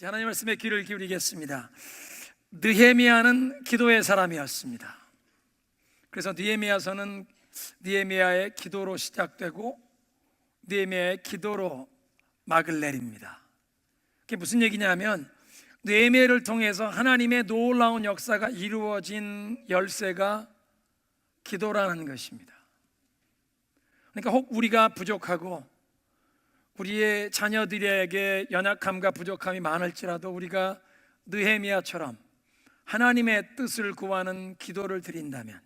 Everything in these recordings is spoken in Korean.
하나님 말씀에 귀를 기울이겠습니다. 느헤미야는 기도의 사람이었습니다. 그래서 느헤미야서는 느헤미야의 기도로 시작되고 느헤미야의 기도로 막을 내립니다. 그게 무슨 얘기냐면 느헤미야를 통해서 하나님의 놀라운 역사가 이루어진 열쇠가 기도라는 것입니다. 그러니까 혹 우리가 부족하고 우리의 자녀들에게 연약함과 부족함이 많을지라도 우리가 느헤미야처럼 하나님의 뜻을 구하는 기도를 드린다면,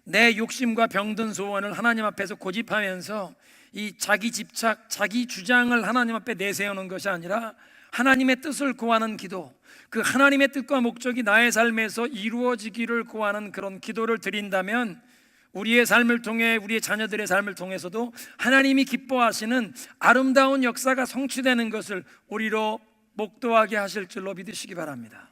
내 욕심과 병든 소원을 하나님 앞에서 고집하면서 이 자기 집착, 자기 주장을 하나님 앞에 내세우는 것이 아니라 하나님의 뜻을 구하는 기도, 그 하나님의 뜻과 목적이 나의 삶에서 이루어지기를 구하는 그런 기도를 드린다면, 우리의 삶을 통해, 우리의 자녀들의 삶을 통해서도 하나님이 기뻐하시는 아름다운 역사가 성취되는 것을 우리로 목도하게 하실 줄로 믿으시기 바랍니다.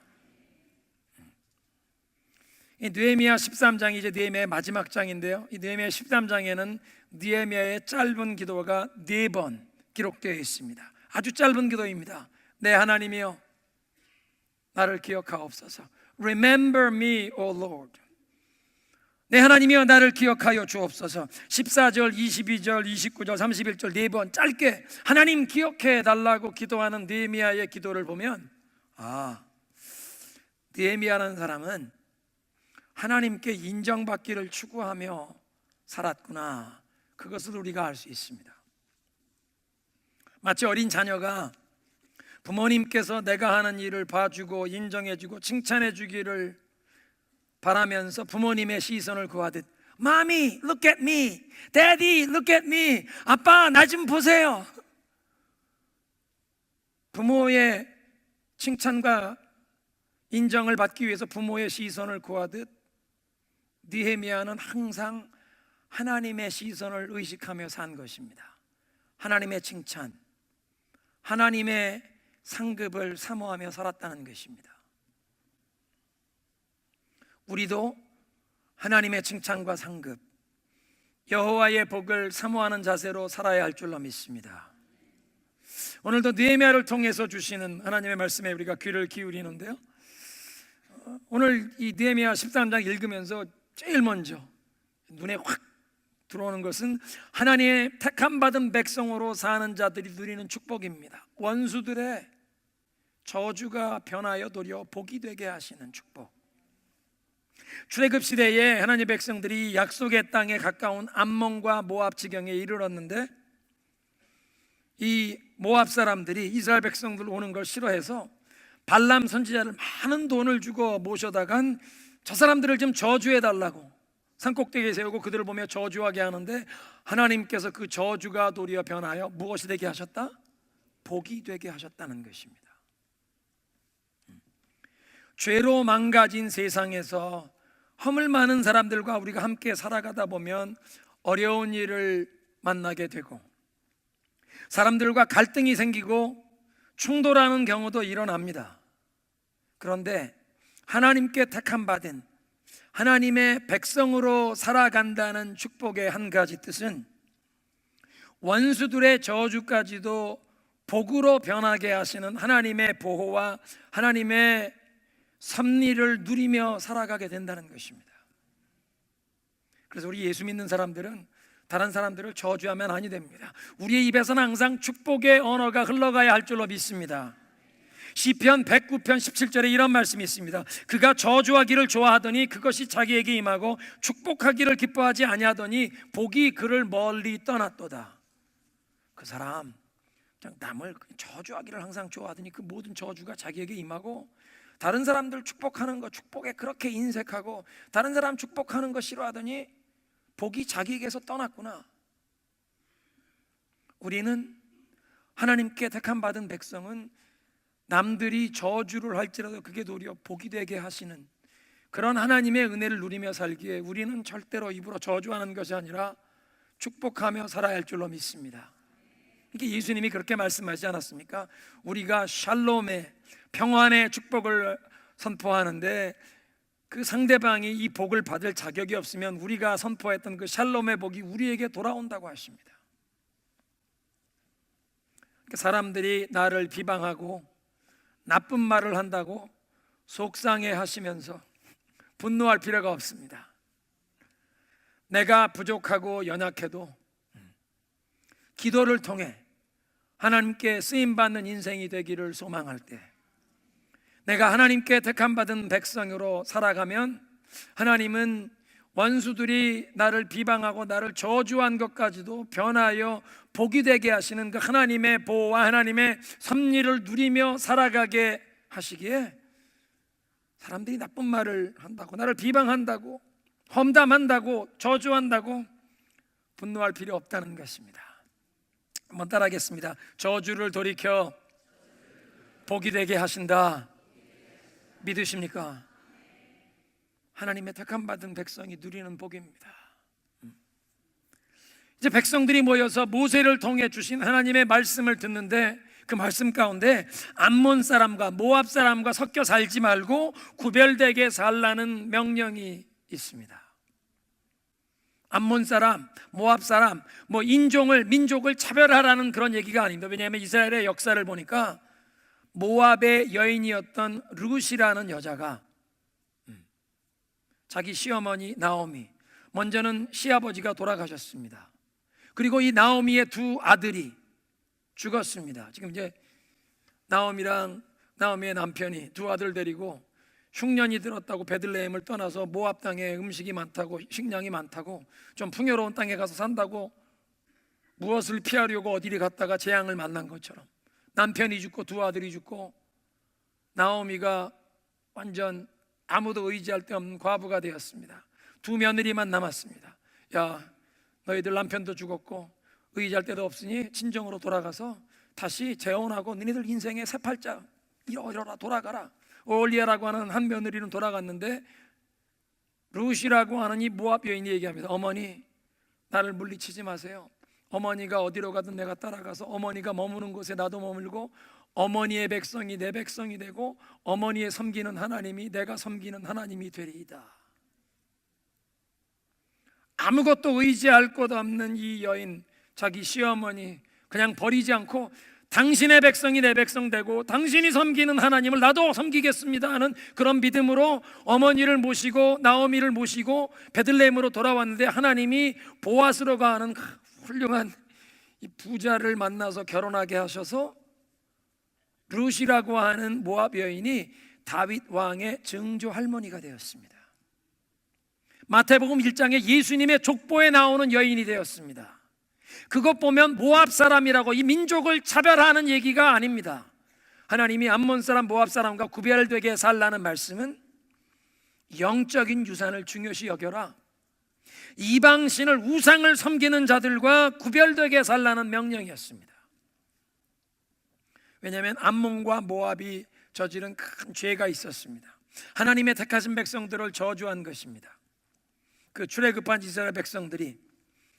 이 느헤미야 13장이 이제 느헤미야의 마지막 장인데요, 이 느헤미야 13장에는 느헤미야의 짧은 기도가 4번 기록되어 있습니다. 아주 짧은 기도입니다. 내 하나님이여 나를 기억하옵소서. Remember me, O Lord. 내 하나님이여 나를 기억하여 주옵소서. 14절, 22절, 29절, 31절 4번 짧게 하나님 기억해 달라고 기도하는 느헤미야의 기도를 보면, 느헤미야라는 사람은 하나님께 인정받기를 추구하며 살았구나, 그것을 우리가 알 수 있습니다. 마치 어린 자녀가 부모님께서 내가 하는 일을 봐주고 인정해주고 칭찬해주기를 바라면서 부모님의 시선을 구하듯, Mommy, look at me. Daddy, look at me. 아빠, 나 좀 보세요. 부모의 칭찬과 인정을 받기 위해서 부모의 시선을 구하듯 느헤미야는 항상 하나님의 시선을 의식하며 산 것입니다. 하나님의 칭찬, 하나님의 상급을 사모하며 살았다는 것입니다. 우리도 하나님의 칭찬과 상급, 여호와의 복을 사모하는 자세로 살아야 할 줄로 믿습니다. 오늘도 느헤미야를 통해서 주시는 하나님의 말씀에 우리가 귀를 기울이는데요, 오늘 이 느헤미야 13장 읽으면서 제일 먼저 눈에 확 들어오는 것은 하나님의 택함받은 백성으로 사는 자들이 누리는 축복입니다. 원수들의 저주가 변하여 도리어 복이 되게 하시는 축복. 출애굽 시대에 하나님의 백성들이 약속의 땅에 가까운 암몬과 모압 지경에 이르렀는데, 이 모압 사람들이 이스라엘 백성들 오는 걸 싫어해서 발람 선지자를 많은 돈을 주고 모셔다간 저 사람들을 좀 저주해 달라고 산꼭대기에 세우고 그들을 보며 저주하게 하는데, 하나님께서 그 저주가 도리어 변하여 무엇이 되게 하셨다? 복이 되게 하셨다는 것입니다. 죄로 망가진 세상에서 허물 많은 사람들과 우리가 함께 살아가다 보면 어려운 일을 만나게 되고 사람들과 갈등이 생기고 충돌하는 경우도 일어납니다. 그런데 하나님께 택함받은 하나님의 백성으로 살아간다는 축복의 한 가지 뜻은 원수들의 저주까지도 복으로 변하게 하시는 하나님의 보호와 하나님의 섭리를 누리며 살아가게 된다는 것입니다. 그래서 우리 예수 믿는 사람들은 다른 사람들을 저주하면 아니 됩니다. 우리의 입에서는 항상 축복의 언어가 흘러가야 할 줄로 믿습니다. 시편 109편 17절에 이런 말씀이 있습니다. 그가 저주하기를 좋아하더니 그것이 자기에게 임하고 축복하기를 기뻐하지 아니하더니 복이 그를 멀리 떠났도다. 그 사람 그냥 남을 저주하기를 항상 좋아하더니 그 모든 저주가 자기에게 임하고, 다른 사람들 축복하는 거 축복에 그렇게 인색하고 다른 사람 축복하는 거 싫어하더니 복이 자기에게서 떠났구나. 우리는 하나님께 택함받은 백성은 남들이 저주를 할지라도 그게 도리어 복이 되게 하시는 그런 하나님의 은혜를 누리며 살기에 우리는 절대로 입으로 저주하는 것이 아니라 축복하며 살아야 할 줄로 믿습니다. 이게 예수님이 그렇게 말씀하지 않았습니까? 우리가 샬롬의 평안의 축복을 선포하는데 그 상대방이 이 복을 받을 자격이 없으면 우리가 선포했던 그 샬롬의 복이 우리에게 돌아온다고 하십니다. 사람들이 나를 비방하고 나쁜 말을 한다고 속상해 하시면서 분노할 필요가 없습니다. 내가 부족하고 연약해도 기도를 통해 하나님께 쓰임받는 인생이 되기를 소망할 때, 내가 하나님께 택함받은 백성으로 살아가면 하나님은 원수들이 나를 비방하고 나를 저주한 것까지도 변하여 복이 되게 하시는 그 하나님의 보호와 하나님의 섭리를 누리며 살아가게 하시기에, 사람들이 나쁜 말을 한다고, 나를 비방한다고, 험담한다고, 저주한다고 분노할 필요 없다는 것입니다. 한번 따라하겠습니다. 저주를 돌이켜 복이 되게 하신다. 믿으십니까? 하나님의 택함받은 백성이 누리는 복입니다. 이제 백성들이 모여서 모세를 통해 주신 하나님의 말씀을 듣는데, 그 말씀 가운데 암몬 사람과 모압 사람과 섞여 살지 말고 구별되게 살라는 명령이 있습니다. 암몬 사람, 모압 사람, 민족을 차별하라는 그런 얘기가 아닙니다. 왜냐하면 이스라엘의 역사를 보니까 모압의 여인이었던 룻이라는 여자가 자기 시어머니 나오미, 먼저는 시아버지가 돌아가셨습니다. 그리고 이 나오미의 두 아들이 죽었습니다. 지금 이제 나오미의 남편이 두 아들 데리고 흉년이 들었다고 베들레헴을 떠나서 모압 땅에 음식이 많다고, 식량이 많다고, 좀 풍요로운 땅에 가서 산다고 무엇을 피하려고 어디를 갔다가 재앙을 만난 것처럼 남편이 죽고 두 아들이 죽고 나오미가 완전 아무도 의지할 데 없는 과부가 되었습니다. 두 며느리만 남았습니다. 야, 너희들 남편도 죽었고 의지할 데도 없으니 친정으로 돌아가서 다시 재혼하고 너희들 인생의 새 팔자 이뤄라, 돌아가라. 올리아라고 하는 한 며느리는 돌아갔는데 룻이라고 하는 이 모압 여인이 얘기합니다. 어머니, 나를 물리치지 마세요. 어머니가 어디로 가든 내가 따라가서 어머니가 머무는 곳에 나도 머물고 어머니의 백성이 내 백성이 되고 어머니의 섬기는 하나님이 내가 섬기는 하나님이 되리이다. 아무것도 의지할 것 없는 이 여인, 자기 시어머니 그냥 버리지 않고 당신의 백성이 내 백성 되고 당신이 섬기는 하나님을 나도 섬기겠습니다 하는 그런 믿음으로 어머니를 모시고 나오미를 모시고 베들레헴으로 돌아왔는데, 하나님이 보아스로 가는 훌륭한 이 부자를 만나서 결혼하게 하셔서 룻이라고 하는 모압 여인이 다윗 왕의 증조 할머니가 되었습니다. 마태복음 1장에 예수님의 족보에 나오는 여인이 되었습니다. 그것 보면 모압 사람이라고 이 민족을 차별하는 얘기가 아닙니다. 하나님이 암몬 사람, 모압 사람과 구별되게 살라는 말씀은 영적인 유산을 중요시 여겨라, 이방신을 우상을 섬기는 자들과 구별되게 살라는 명령이었습니다. 왜냐하면 암몬과 모압이 저지른 큰 죄가 있었습니다. 하나님의 택하신 백성들을 저주한 것입니다. 그 출애굽한 이스라엘 백성들이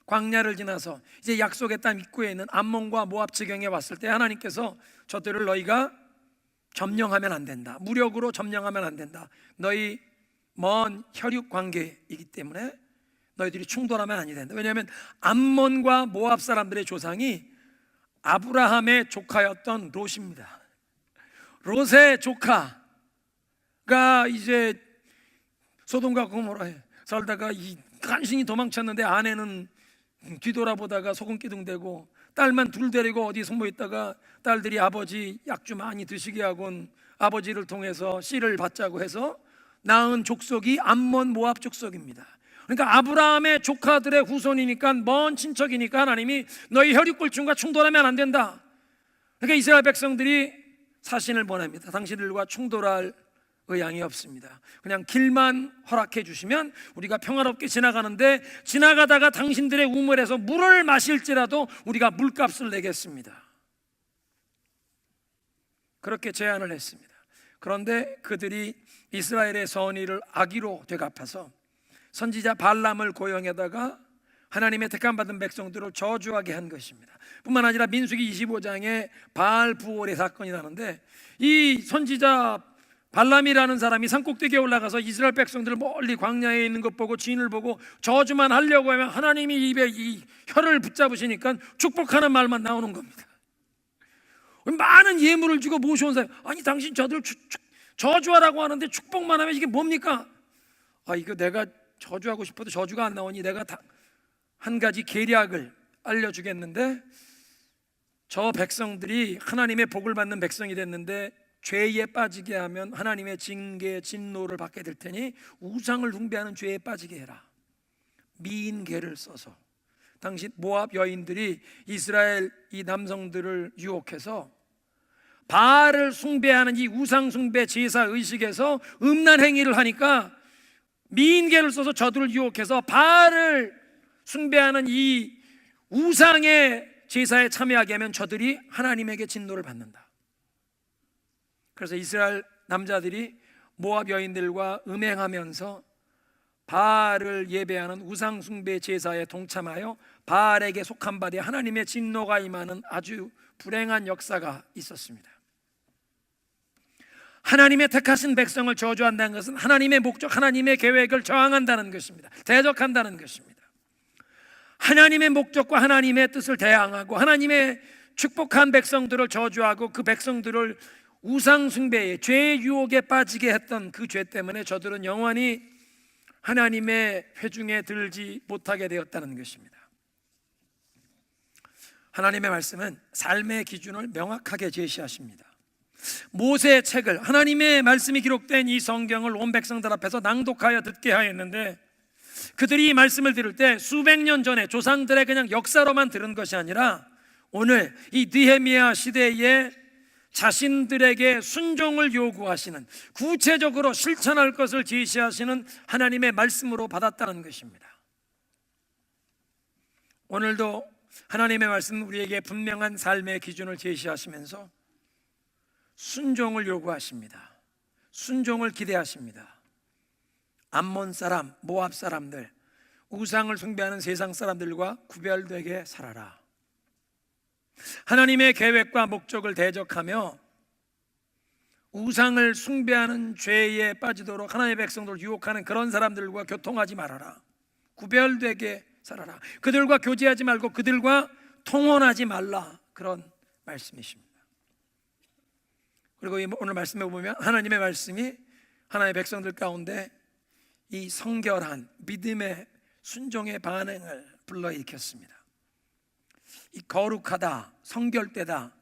광야를 지나서 이제 약속의 땅 입구에 있는 암몬과 모압 지경에 왔을 때 하나님께서 저들을 너희가 점령하면 안 된다, 무력으로 점령하면 안 된다, 너희 먼 혈육 관계이기 때문에 너희들이 충돌하면 아니 된다. 왜냐하면 암몬과 모압 사람들의 조상이 아브라함의 조카였던 롯입니다. 롯의 조카가 이제 소돔과 고모라에 살다가 간신히 도망쳤는데 아내는 뒤돌아보다가 소금기둥대고 딸만 둘 데리고 어디 숨어 있다가 딸들이 아버지 약주 많이 드시게 하곤 아버지를 통해서 씨를 받자고 해서 낳은 족속이 암몬 모압 족속입니다. 그러니까 아브라함의 조카들의 후손이니까, 먼 친척이니까 하나님이 너희 혈육불충과 충돌하면 안 된다. 그러니까 이스라엘 백성들이 사신을 보냅니다. 당신들과 충돌할 의향이 없습니다. 그냥 길만 허락해 주시면 우리가 평화롭게 지나가는데, 지나가다가 당신들의 우물에서 물을 마실지라도 우리가 물값을 내겠습니다. 그렇게 제안을 했습니다. 그런데 그들이 이스라엘의 선의를 악의로 되갚아서 선지자 발람을 고용해다가 하나님의 택함받은 백성들을 저주하게 한 것입니다. 뿐만 아니라 민수기 25장에 바알 부올의 사건이 나는데, 이 선지자 발람이라는 사람이 산꼭대기에 올라가서 이스라엘 백성들을 멀리 광야에 있는 것 보고 진을 보고 저주만 하려고 하면 하나님이 입에 이 혀를 붙잡으시니까 축복하는 말만 나오는 겁니다. 많은 예물을 주고 모셔온 사람, 아니 당신 저들 저주하라고 하는데 축복만 하면 이게 뭡니까? 이거 내가 저주하고 싶어도 저주가 안 나오니 내가 한 가지 계략을 알려주겠는데, 저 백성들이 하나님의 복을 받는 백성이 됐는데 죄에 빠지게 하면 하나님의 징계, 진노를 받게 될 테니 우상을 숭배하는 죄에 빠지게 해라. 미인계를 써서, 당시 모압 여인들이 이스라엘 이 남성들을 유혹해서 바알을 숭배하는 이 우상 숭배 제사 의식에서 음란 행위를 하니까 미인계를 써서 저들을 유혹해서 바알을 숭배하는 이 우상의 제사에 참여하게 하면 저들이 하나님에게 진노를 받는다. 그래서 이스라엘 남자들이 모압 여인들과 음행하면서 바알을 예배하는 우상 숭배 제사에 동참하여 바알에게 속한 바 돼 하나님의 진노가 임하는 아주 불행한 역사가 있었습니다. 하나님의 택하신 백성을 저주한다는 것은 하나님의 목적, 하나님의 계획을 저항한다는 것입니다. 대적한다는 것입니다. 하나님의 목적과 하나님의 뜻을 대항하고 하나님의 축복한 백성들을 저주하고 그 백성들을 우상 숭배의 죄의 유혹에 빠지게 했던 그 죄 때문에 저들은 영원히 하나님의 회중에 들지 못하게 되었다는 것입니다. 하나님의 말씀은 삶의 기준을 명확하게 제시하십니다. 모세의 책을, 하나님의 말씀이 기록된 이 성경을 온 백성들 앞에서 낭독하여 듣게 하였는데, 그들이 이 말씀을 들을 때 수백 년 전에 조상들의 그냥 역사로만 들은 것이 아니라 오늘 이 느헤미야 시대에 자신들에게 순종을 요구하시는, 구체적으로 실천할 것을 제시하시는 하나님의 말씀으로 받았다는 것입니다. 오늘도 하나님의 말씀은 우리에게 분명한 삶의 기준을 제시하시면서 순종을 요구하십니다. 순종을 기대하십니다. 암몬 사람, 모압 사람들, 우상을 숭배하는 세상 사람들과 구별되게 살아라. 하나님의 계획과 목적을 대적하며 우상을 숭배하는 죄에 빠지도록 하나님의 백성들을 유혹하는 그런 사람들과 교통하지 말아라. 구별되게 살아라. 그들과 교제하지 말고 그들과 통혼하지 말라. 그런 말씀이십니다. 그리고 오늘 말씀에 보면 하나님의 말씀이 하나님의 백성들 가운데 이 성결한 믿음의 순종의 반응을 불러일으켰습니다. 이 거룩하다, 성결되다,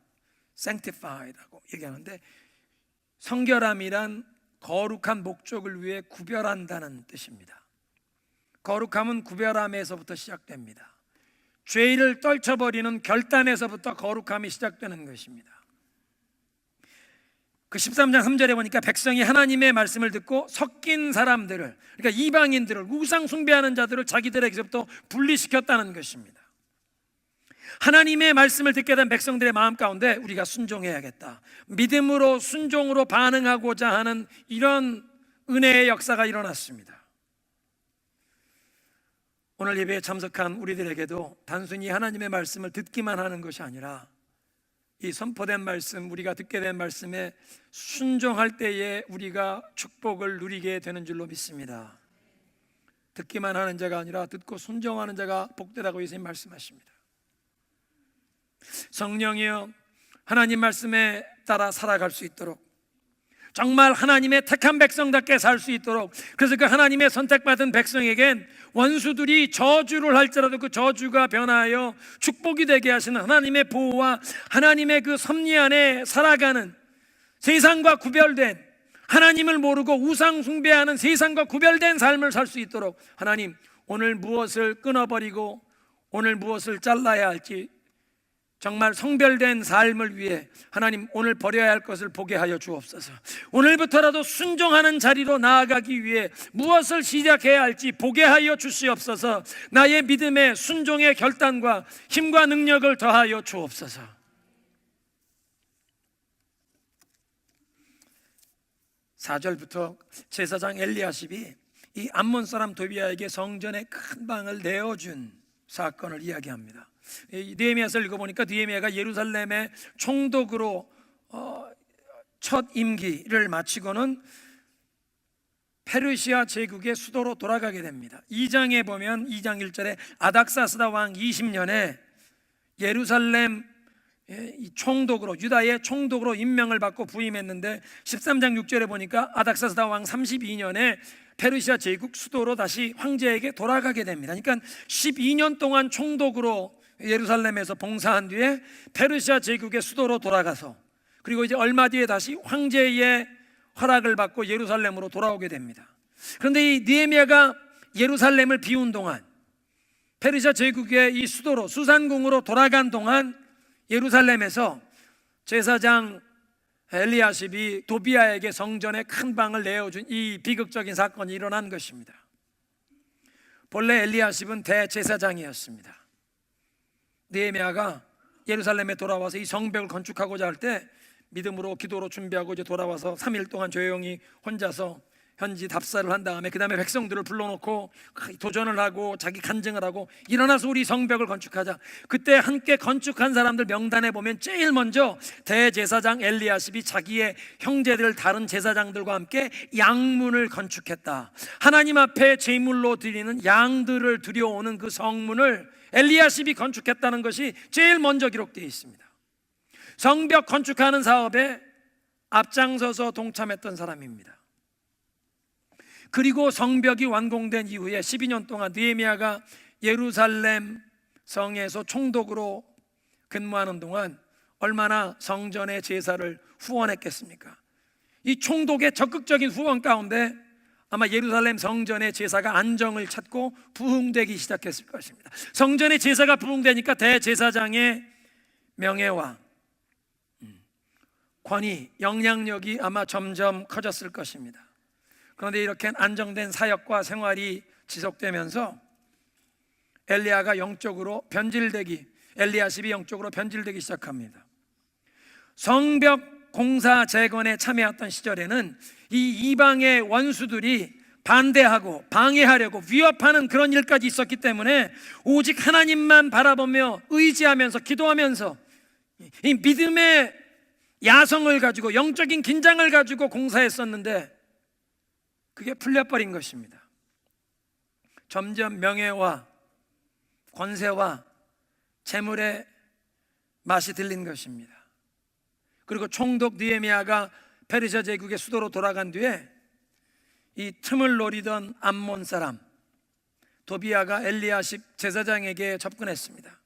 sanctified라고 얘기하는데, 성결함이란 거룩한 목적을 위해 구별한다는 뜻입니다. 거룩함은 구별함에서부터 시작됩니다. 죄를 떨쳐버리는 결단에서부터 거룩함이 시작되는 것입니다. 그 13장 3절에 보니까 백성이 하나님의 말씀을 듣고 섞인 사람들을, 그러니까 이방인들을, 우상 숭배하는 자들을 자기들에게서부터 분리시켰다는 것입니다. 하나님의 말씀을 듣게 된 백성들의 마음 가운데 우리가 순종해야겠다, 믿음으로 순종으로 반응하고자 하는 이런 은혜의 역사가 일어났습니다. 오늘 예배에 참석한 우리들에게도 단순히 하나님의 말씀을 듣기만 하는 것이 아니라 이 선포된 말씀, 우리가 듣게 된 말씀에 순종할 때에 우리가 축복을 누리게 되는 줄로 믿습니다. 듣기만 하는 자가 아니라 듣고 순종하는 자가 복되다고 예수님 말씀하십니다. 성령이여, 하나님 말씀에 따라 살아갈 수 있도록, 정말 하나님의 택한 백성답게 살 수 있도록, 그래서 그 하나님의 선택받은 백성에겐 원수들이 저주를 할지라도 그 저주가 변하여 축복이 되게 하시는 하나님의 보호와 하나님의 그 섭리 안에 살아가는, 세상과 구별된, 하나님을 모르고 우상 숭배하는 세상과 구별된 삶을 살 수 있도록 하나님, 오늘 무엇을 끊어버리고 오늘 무엇을 잘라야 할지, 정말 성별된 삶을 위해 하나님 오늘 버려야 할 것을 보게 하여 주옵소서. 오늘부터라도 순종하는 자리로 나아가기 위해 무엇을 시작해야 할지 보게 하여 주시옵소서. 나의 믿음의 순종의 결단과 힘과 능력을 더하여 주옵소서. (4절부터) 제사장 엘리야십이 이 암몬 사람 도비아에게 성전의 큰 방을 내어준 사건을 이야기합니다. 느헤미야서를 읽어보니까 느헤미야가 예루살렘의 총독으로 첫 임기를 마치고는 페르시아 제국의 수도로 돌아가게 됩니다. 2장에 보면 2장 1절에 아닥사스다 왕 20년에 예루살렘 이 총독으로, 유다의 총독으로 임명을 받고 부임했는데 13장 6절에 보니까 아닥사스다 왕 32년에 페르시아 제국 수도로 다시 황제에게 돌아가게 됩니다. 그러니까 12년 동안 총독으로 예루살렘에서 봉사한 뒤에 페르시아 제국의 수도로 돌아가서, 그리고 이제 얼마 뒤에 다시 황제의 허락을 받고 예루살렘으로 돌아오게 됩니다. 그런데 이 느헤미야가 예루살렘을 비운 동안, 페르시아 제국의 이 수도로 수산궁으로 돌아간 동안 예루살렘에서 제사장 엘리야십이 도비야에게 성전에 큰 방을 내어준 이 비극적인 사건이 일어난 것입니다. 본래 엘리야십은 대제사장이었습니다. 느헤미야가 예루살렘에 돌아와서 이 성벽을 건축하고자 할 때 믿음으로 기도로 준비하고 이제 돌아와서 3일 동안 조용히 혼자서 현지 답사를 한 다음에 그 다음에 백성들을 불러놓고 도전을 하고 자기 간증을 하고 일어나서 우리 성벽을 건축하자. 그때 함께 건축한 사람들 명단에 보면 제일 먼저 대제사장 엘리야십이 자기의 형제들 다른 제사장들과 함께 양문을 건축했다. 하나님 앞에 제물로 드리는 양들을 들여오는 그 성문을 엘리야십이 건축했다는 것이 제일 먼저 기록되어 있습니다. 성벽 건축하는 사업에 앞장서서 동참했던 사람입니다. 그리고 성벽이 완공된 이후에 12년 동안 느헤미야가 예루살렘 성에서 총독으로 근무하는 동안 얼마나 성전의 제사를 후원했겠습니까? 이 총독의 적극적인 후원 가운데 아마 예루살렘 성전의 제사가 안정을 찾고 부흥되기 시작했을 것입니다. 성전의 제사가 부흥되니까 대제사장의 명예와 권위, 영향력이 아마 점점 커졌을 것입니다. 그런데 이렇게 안정된 사역과 생활이 지속되면서 엘리야가 영적으로 변질되기, 엘리야십이 영적으로 변질되기 시작합니다. 성벽 공사 재건에 참여했던 시절에는 이 이방의 원수들이 반대하고 방해하려고 위협하는 그런 일까지 있었기 때문에 오직 하나님만 바라보며 의지하면서 기도하면서 이 믿음의 야성을 가지고 영적인 긴장을 가지고 공사했었는데 그게 풀려버린 것입니다. 점점 명예와 권세와 재물의 맛이 들린 것입니다. 그리고 총독 느헤미야가 페르시아 제국의 수도로 돌아간 뒤에 이 틈을 노리던 암몬 사람 도비야가 엘리야십 제사장에게 접근했습니다.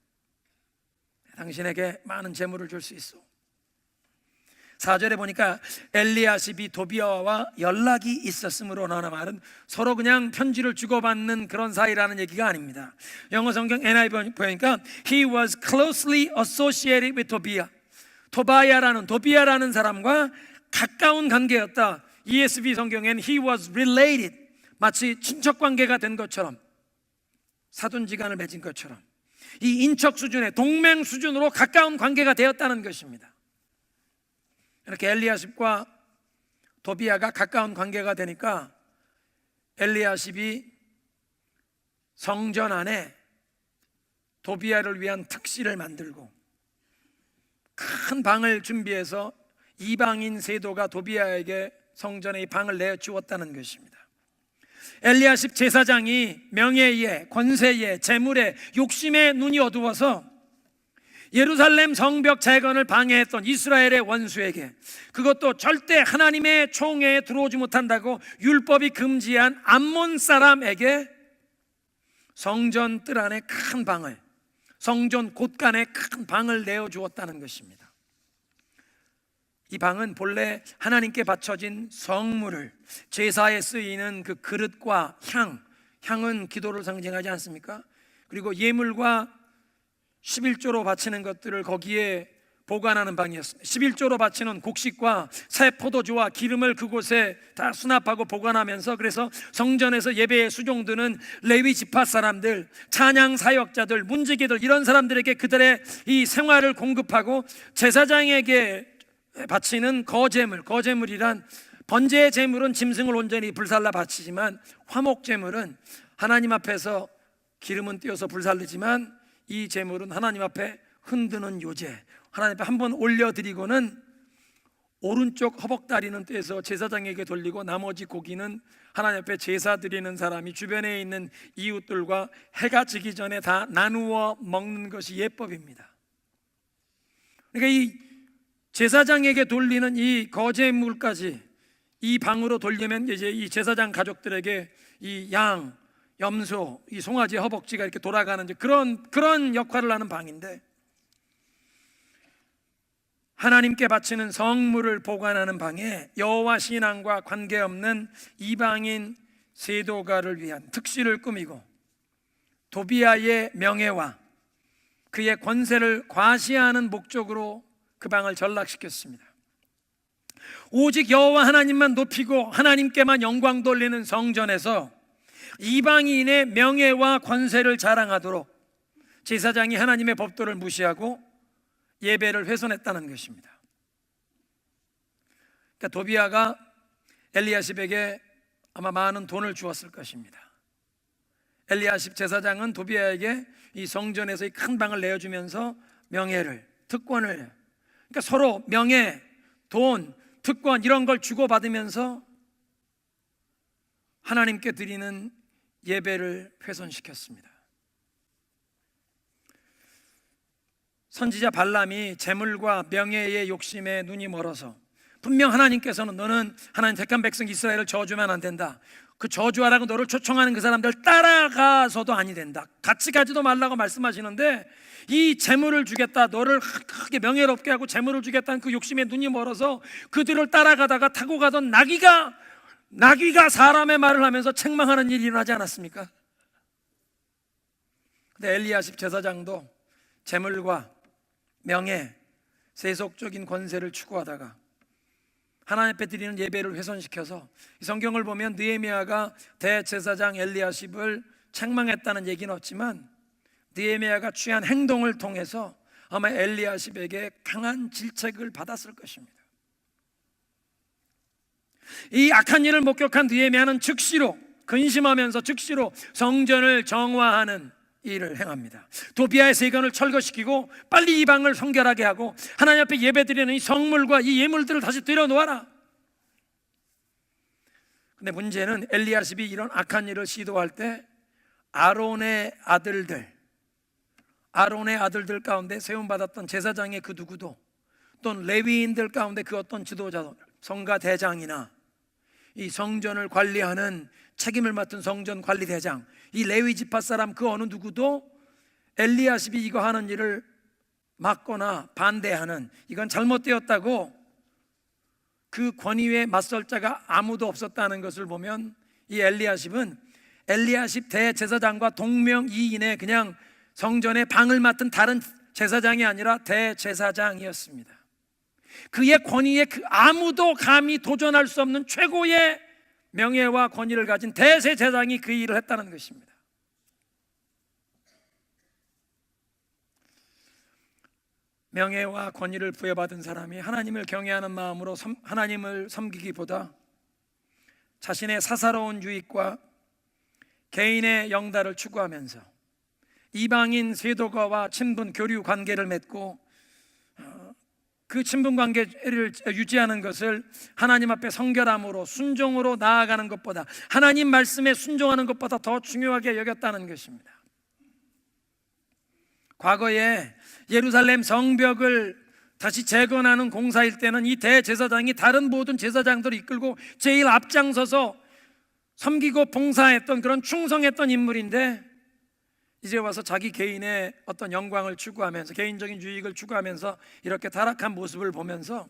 당신에게 많은 재물을 줄 수 있어. 4절에 보니까 엘리야십이 도비야와 연락이 있었으므로라는 말은 서로 그냥 편지를 주고받는 그런 사이라는 얘기가 아닙니다. 영어 성경 NIV 보니까 He was closely associated with Tobiah. 도비야라는 사람과 가까운 관계였다. ESV 성경엔 He was related, 마치 친척 관계가 된 것처럼, 사돈지간을 맺은 것처럼 이 인척 수준의 동맹 수준으로 가까운 관계가 되었다는 것입니다. 이렇게 엘리야십과 도비야가 가까운 관계가 되니까 엘리야십이 성전 안에 도비야를 위한 특실을 만들고 큰 방을 준비해서 이방인 세도가 도비야에게 성전에 이 방을 내어주었다는 것입니다. 엘리야십 제사장이 명예에, 권세에, 재물에, 욕심에 눈이 어두워서 예루살렘 성벽 재건을 방해했던 이스라엘의 원수에게, 그것도 절대 하나님의 총회에 들어오지 못한다고 율법이 금지한 암몬 사람에게 성전 뜰 안에 큰 방을, 성전 곳간에 큰 방을 내어주었다는 것입니다. 이 방은 본래 하나님께 바쳐진 성물을, 제사에 쓰이는 그 그릇과 향은 기도를 상징하지 않습니까? 그리고 예물과 11조로 바치는 것들을 거기에 보관하는 방이었습니다. 11조로 바치는 곡식과 새 포도주와 기름을 그곳에 다 수납하고 보관하면서, 그래서 성전에서 예배에 수종드는 레위 지파 사람들, 찬양 사역자들, 문지기들, 이런 사람들에게 그들의 이 생활을 공급하고, 제사장에게 바치는 거제물이란, 번제의 제물은 짐승을 온전히 불살라 바치지만 화목 제물은 하나님 앞에서 기름은 띄어서 불살르지만 이 제물은 하나님 앞에 흔드는 요제, 하나님 앞에 한번 올려드리고는 오른쪽 허벅다리는 떼서 제사장에게 돌리고 나머지 고기는 하나님 앞에 제사 드리는 사람이 주변에 있는 이웃들과 해가 지기 전에 다 나누어 먹는 것이 예법입니다. 그러니까 이 제사장에게 돌리는 이 거제물까지 이 방으로 돌리면 이제 이 제사장 가족들에게 이 양, 염소, 이 송아지 허벅지가 이렇게 돌아가는 그런 역할을 하는 방인데, 하나님께 바치는 성물을 보관하는 방에 여호와 신앙과 관계없는 이방인 세도가를 위한 특실을 꾸미고 도비아의 명예와 그의 권세를 과시하는 목적으로 그 방을 전락시켰습니다. 오직 여호와 하나님만 높이고 하나님께만 영광 돌리는 성전에서 이방인의 명예와 권세를 자랑하도록 제사장이 하나님의 법도를 무시하고 예배를 훼손했다는 것입니다. 그러니까 도비아가 엘리야십에게 아마 많은 돈을 주었을 것입니다. 엘리야십 제사장은 도비아에게 이 성전에서 이 큰 방을 내어주면서 명예를, 특권을, 그러니까 서로 명예, 돈, 특권 이런 걸 주고받으면서 하나님께 드리는 예배를 훼손시켰습니다. 선지자 발람이 재물과 명예의 욕심에 눈이 멀어서 분명 하나님께서는 너는 하나님 택한 백성 이스라엘을 저주하면 안 된다, 그 저주하라고 너를 초청하는 그 사람들 따라가서도 아니 된다, 같이 가지도 말라고 말씀하시는데 이 재물을 주겠다, 너를 크게 명예롭게 하고 재물을 주겠다는 그 욕심에 눈이 멀어서 그들을 따라가다가 타고 가던 나귀가 사람의 말을 하면서 책망하는 일이 일어나지 않았습니까? 근데 엘리야십 제사장도 재물과 명예, 세속적인 권세를 추구하다가 하나님 앞에 드리는 예배를 훼손시켜서 이 성경을 보면 느헤미야가 대제사장 엘리야십을 책망했다는 얘기는 없지만 느헤미야가 취한 행동을 통해서 아마 엘리야십에게 강한 질책을 받았을 것입니다. 이 악한 일을 목격한 느헤미야는 즉시로 근심하면서 즉시로 성전을 정화하는 일을 행합니다. 도비아의 세관을 철거시키고 빨리 이 방을 성결하게 하고 하나님 앞에 예배드리는 이 성물과 이 예물들을 다시 들여놓아라. 근데 문제는 엘리야십이 이런 악한 일을 시도할 때 아론의 아들들 가운데 세움받았던 제사장의 그 누구도, 또는 레위인들 가운데 그 어떤 지도자, 성가대장이나 이 성전을 관리하는 책임을 맡은 성전 관리대장, 이 레위 지파 사람 그 어느 누구도 엘리야십이 이거 하는 일을 막거나 반대하는, 이건 잘못되었다고 그 권위에 맞설 자가 아무도 없었다는 것을 보면 이 엘리야십은 엘리야십 대제사장과 동명이인의 그냥 성전의 방을 맡은 다른 제사장이 아니라 대제사장이었습니다. 그의 권위에 아무도 감히 도전할 수 없는 최고의 명예와 권위를 가진 대제사장이 그 일을 했다는 것입니다. 명예와 권위를 부여받은 사람이 하나님을 경외하는 마음으로 하나님을 섬기기보다 자신의 사사로운 유익과 개인의 영달을 추구하면서 이방인 세도가와 친분 교류 관계를 맺고 그 친분 관계를 유지하는 것을 하나님 앞에 성결함으로 순종으로 나아가는 것보다, 하나님 말씀에 순종하는 것보다 더 중요하게 여겼다는 것입니다. 과거에 예루살렘 성벽을 다시 재건하는 공사일 때는 이 대제사장이 다른 모든 제사장들을 이끌고 제일 앞장서서 섬기고 봉사했던, 그런 충성했던 인물인데, 이제 와서 자기 개인의 어떤 영광을 추구하면서, 개인적인 유익을 추구하면서 이렇게 타락한 모습을 보면서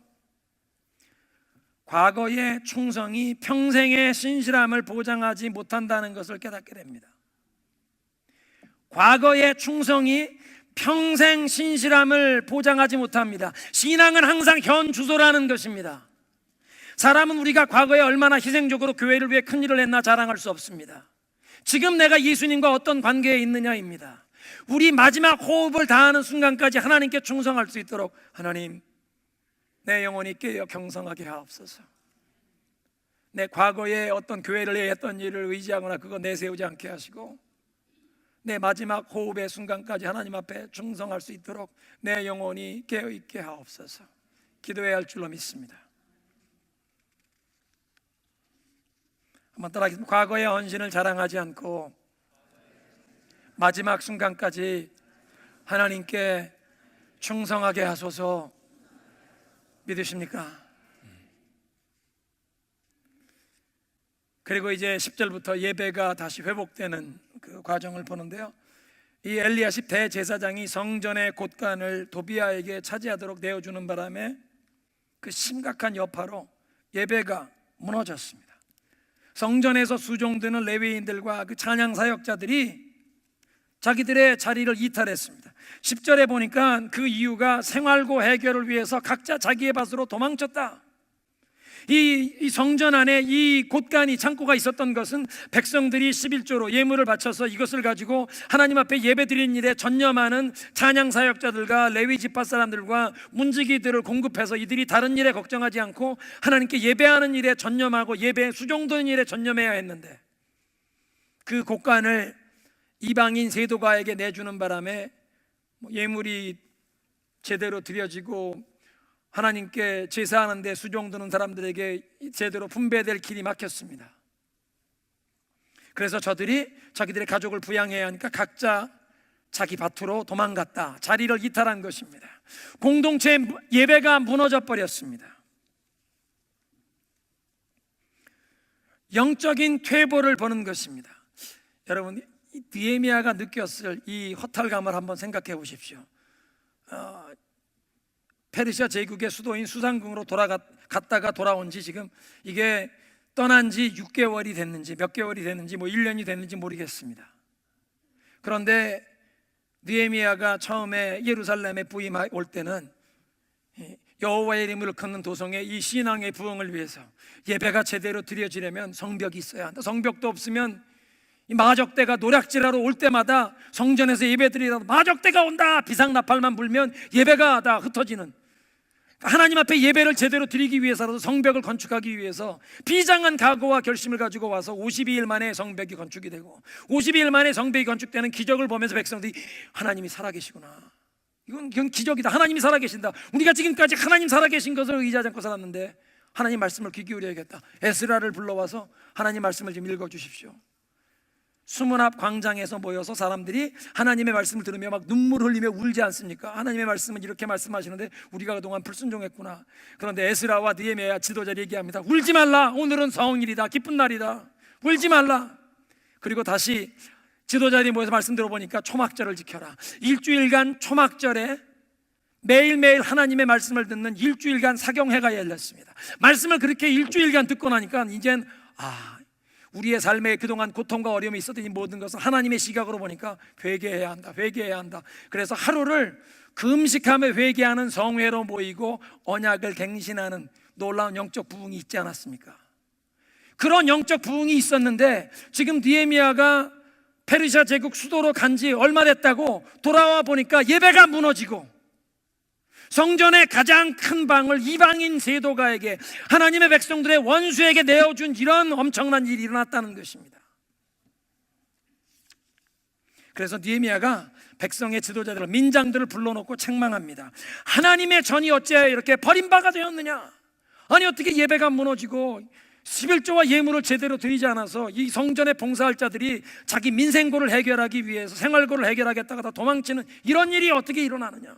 과거의 충성이 평생의 신실함을 보장하지 못한다는 것을 깨닫게 됩니다. 과거의 충성이 평생 신실함을 보장하지 못합니다. 신앙은 항상 현 주소라는 것입니다. 사람은 우리가 과거에 얼마나 희생적으로 교회를 위해 큰 일을 했나 자랑할 수 없습니다. 지금 내가 예수님과 어떤 관계에 있느냐입니다. 우리 마지막 호흡을 다하는 순간까지 하나님께 충성할 수 있도록 하나님, 내 영혼이 깨어 경성하게 하옵소서. 내 과거에 어떤 교회를 위해 했던 일을 의지하거나 그거 내세우지 않게 하시고 내 마지막 호흡의 순간까지 하나님 앞에 충성할 수 있도록 내 영혼이 깨어 있게 하옵소서. 기도해야 할 줄로 믿습니다. 한번 따라하겠습니다. 과거의 헌신을 자랑하지 않고 마지막 순간까지 하나님께 충성하게 하소서. 믿으십니까? 그리고 이제 10절부터 예배가 다시 회복되는 그 과정을 보는데요, 이 엘리야십 대제사장이 성전의 곳간을 도비아에게 차지하도록 내어주는 바람에 그 심각한 여파로 예배가 무너졌습니다. 성전에서 수종드는 레위인들과 그 찬양 사역자들이 자기들의 자리를 이탈했습니다. 10절에 보니까 그 이유가 생활고 해결을 위해서 각자 자기의 밭으로 도망쳤다. 이 성전 안에 이 곳간이 창고가 있었던 것은 백성들이 11조로 예물을 바쳐서 이것을 가지고 하나님 앞에 예배드리는 일에 전념하는 찬양 사역자들과 레위 지파 사람들과 문지기들을 공급해서 이들이 다른 일에 걱정하지 않고 하나님께 예배하는 일에 전념하고 예배 수종드는 일에 전념해야 했는데, 그 곳간을 이방인 세도가에게 내주는 바람에 예물이 제대로 드려지고 하나님께 제사하는데 수종드는 사람들에게 제대로 분배될 길이 막혔습니다. 그래서 저들이 자기들의 가족을 부양해야 하니까 각자 자기 밭으로 도망갔다. 자리를 이탈한 것입니다. 공동체 예배가 무너져 버렸습니다. 영적인 퇴보를 보는 것입니다. 여러분, 느헤미야가 느꼈을 이 허탈감을 한번 생각해 보십시오. 페르시아 제국의 수도인 수상궁으로 갔다가 돌아온 지 지금 이게 떠난 지 6개월이 됐는지 몇 개월이 됐는지 1년이 됐는지 모르겠습니다. 그런데 느헤미야가 처음에 예루살렘에 부임할 때는 여호와의 이름을 걷는 도성의 이 신앙의 부흥을 위해서 예배가 제대로 드려지려면 성벽이 있어야 한다. 성벽도 없으면 이 마적대가 노략질하러 올 때마다 성전에서 예배드리다 마적대가 온다 비상나팔만 불면 예배가 다 흩어지는, 하나님 앞에 예배를 제대로 드리기 위해서라도 성벽을 건축하기 위해서 비장한 각오와 결심을 가지고 와서 52일 만에 성벽이 건축이 되고 52일 만에 성벽이 건축되는 기적을 보면서 백성들이 하나님이 살아계시구나, 이건 기적이다, 하나님이 살아계신다, 우리가 지금까지 하나님 살아계신 것을 의지하지 않고 살았는데 하나님 말씀을 귀 기울여야겠다. 에스라를 불러와서 하나님 말씀을 좀 읽어주십시오. 수문 앞 광장에서 모여서 사람들이 하나님의 말씀을 들으며 막 눈물 흘리며 울지 않습니까? 하나님의 말씀은 이렇게 말씀하시는데 우리가 그동안 불순종했구나. 그런데 에스라와 느헤미야 지도자들이 얘기합니다. 울지 말라, 오늘은 성일이다, 기쁜 날이다, 울지 말라. 그리고 다시 지도자들이 모여서 말씀 들어보니까 초막절을 지켜라. 일주일간 초막절에 매일매일 하나님의 말씀을 듣는 일주일간 사경회가 열렸습니다. 말씀을 그렇게 일주일간 듣고 나니까 이젠 우리의 삶에 그동안 고통과 어려움이 있었던 이 모든 것을 하나님의 시각으로 보니까 회개해야 한다, 회개해야 한다. 그래서 하루를 금식하며 회개하는 성회로 모이고 언약을 갱신하는 놀라운 영적 부흥이 있지 않았습니까? 그런 영적 부흥이 있었는데 지금 느헤미야가 페르시아 제국 수도로 간 지 얼마 됐다고 돌아와 보니까 예배가 무너지고 성전의 가장 큰 방을 이방인 세도가에게, 하나님의 백성들의 원수에게 내어준 이런 엄청난 일이 일어났다는 것입니다. 그래서 느헤미야가 백성의 지도자들을, 민장들을 불러놓고 책망합니다. 하나님의 전이 어찌하여 이렇게 버림바가 되었느냐? 아니 어떻게 예배가 무너지고 11조와 예물을 제대로 드리지 않아서 이 성전에 봉사할 자들이 자기 민생고를 해결하기 위해서 생활고를 해결하겠다가 다 도망치는 이런 일이 어떻게 일어나느냐?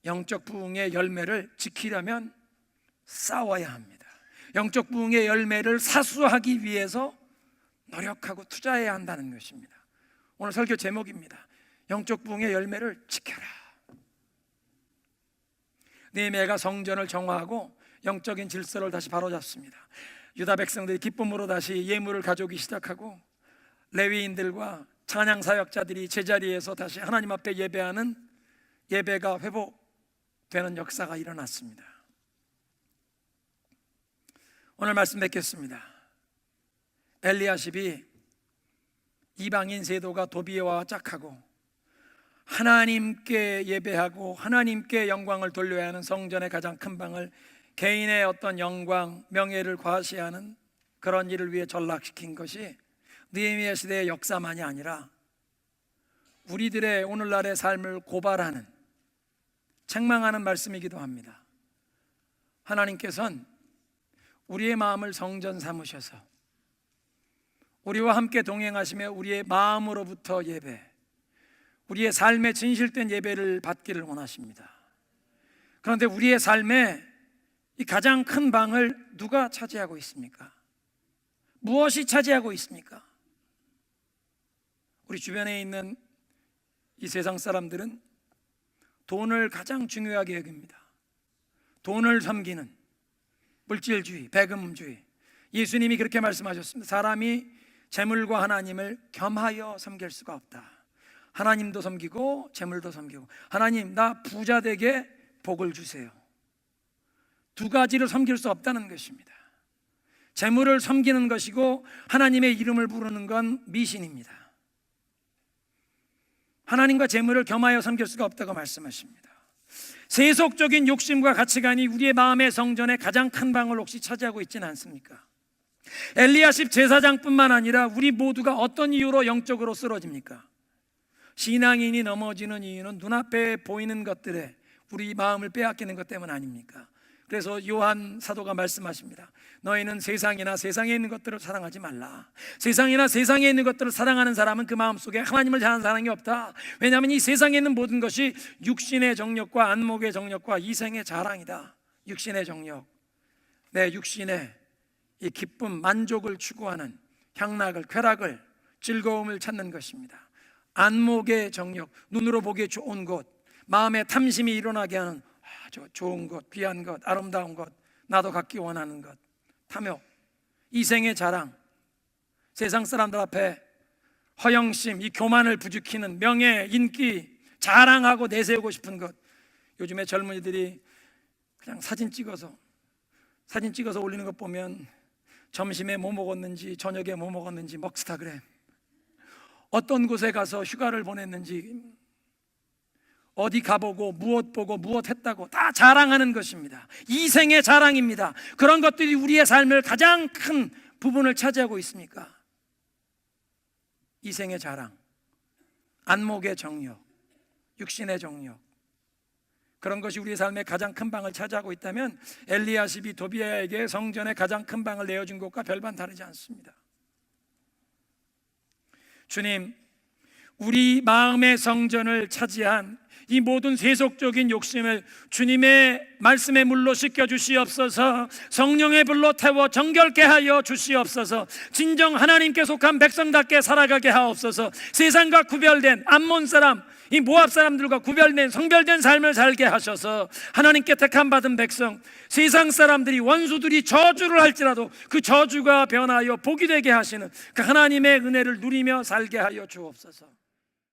영적 부흥의 열매를 지키려면 싸워야 합니다. 영적 부흥의 열매를 사수하기 위해서 노력하고 투자해야 한다는 것입니다. 오늘 설교 제목입니다. 영적 부흥의 열매를 지켜라. 느헤미야가 성전을 정화하고 영적인 질서를 다시 바로잡습니다. 유다 백성들이 기쁨으로 다시 예물을 가져오기 시작하고 레위인들과 찬양 사역자들이 제자리에서 다시 하나님 앞에 예배하는 예배가 회복되는 역사가 일어났습니다. 오늘 말씀 뵙겠습니다. 엘리야십이 이방인 세도가 도비아와 짝하고 하나님께 예배하고 하나님께 영광을 돌려야 하는 성전의 가장 큰 방을 개인의 어떤 영광, 명예를 과시하는 그런 일을 위해 전락시킨 것이 느헤미야 시대의 역사만이 아니라 우리들의 오늘날의 삶을 고발하는, 책망하는 말씀이기도 합니다. 하나님께서는 우리의 마음을 성전 삼으셔서 우리와 함께 동행하시며 우리의 마음으로부터 예배, 우리의 삶에 진실된 예배를 받기를 원하십니다. 그런데 우리의 삶에 이 가장 큰 방을 누가 차지하고 있습니까? 무엇이 차지하고 있습니까? 우리 주변에 있는 이 세상 사람들은 돈을 가장 중요하게 여깁니다. 돈을 섬기는 물질주의, 배금주의. 예수님이 그렇게 말씀하셨습니다. 사람이 재물과 하나님을 겸하여 섬길 수가 없다. 하나님도 섬기고 재물도 섬기고. 하나님, 나 부자 되게 복을 주세요. 두 가지를 섬길 수 없다는 것입니다. 재물을 섬기는 것이고 하나님의 이름을 부르는 건 미신입니다. 하나님과 재물을 겸하여 섬길 수가 없다고 말씀하십니다. 세속적인 욕심과 가치관이 우리의 마음의 성전에 가장 큰 방을 혹시 차지하고 있지는 않습니까? 엘리야십 제사장뿐만 아니라 우리 모두가 어떤 이유로 영적으로 쓰러집니까? 신앙인이 넘어지는 이유는 눈앞에 보이는 것들에 우리 마음을 빼앗기는 것 때문 아닙니까? 그래서 요한 사도가 말씀하십니다. 너희는 세상이나 세상에 있는 것들을 사랑하지 말라. 세상이나 세상에 있는 것들을 사랑하는 사람은 그 마음속에 하나님을 향한 사랑이 없다. 왜냐하면 이 세상에 있는 모든 것이 육신의 정욕과 안목의 정욕과 이생의 자랑이다. 육신의 정욕, 내 육신의 이 기쁨, 만족을 추구하는 향락을, 쾌락을, 즐거움을 찾는 것입니다. 안목의 정욕, 눈으로 보기에 좋은 것, 마음의 탐심이 일어나게 하는 좋은 것, 귀한 것, 아름다운 것, 나도 갖기 원하는 것, 탐욕, 이생의 자랑, 세상 사람들 앞에 허영심, 이 교만을 부추기는 명예, 인기, 자랑하고 내세우고 싶은 것. 요즘에 젊은이들이 그냥 사진 찍어서 올리는 것 보면 점심에 뭐 먹었는지, 저녁에 뭐 먹었는지, 먹스타그램, 어떤 곳에 가서 휴가를 보냈는지, 어디 가보고 무엇 보고 무엇 했다고 다 자랑하는 것입니다. 이생의 자랑입니다. 그런 것들이 우리의 삶을 가장 큰 부분을 차지하고 있습니까? 이생의 자랑, 안목의 정욕, 육신의 정욕, 그런 것이 우리의 삶의 가장 큰 방을 차지하고 있다면 엘리야십이 도비아에게 성전의 가장 큰 방을 내어준 것과 별반 다르지 않습니다. 주님, 우리 마음의 성전을 차지한 이 모든 세속적인 욕심을 주님의 말씀의 물로 씻겨 주시옵소서. 성령의 불로 태워 정결케 하여 주시옵소서. 진정 하나님께 속한 백성답게 살아가게 하옵소서. 세상과 구별된 암몬 사람, 이 모압 사람들과 구별된 성별된 삶을 살게 하셔서 하나님께 택함 받은 백성, 세상 사람들이 원수들이 저주를 할지라도 그 저주가 변하여 복이 되게 하시는 그 하나님의 은혜를 누리며 살게 하여 주옵소서.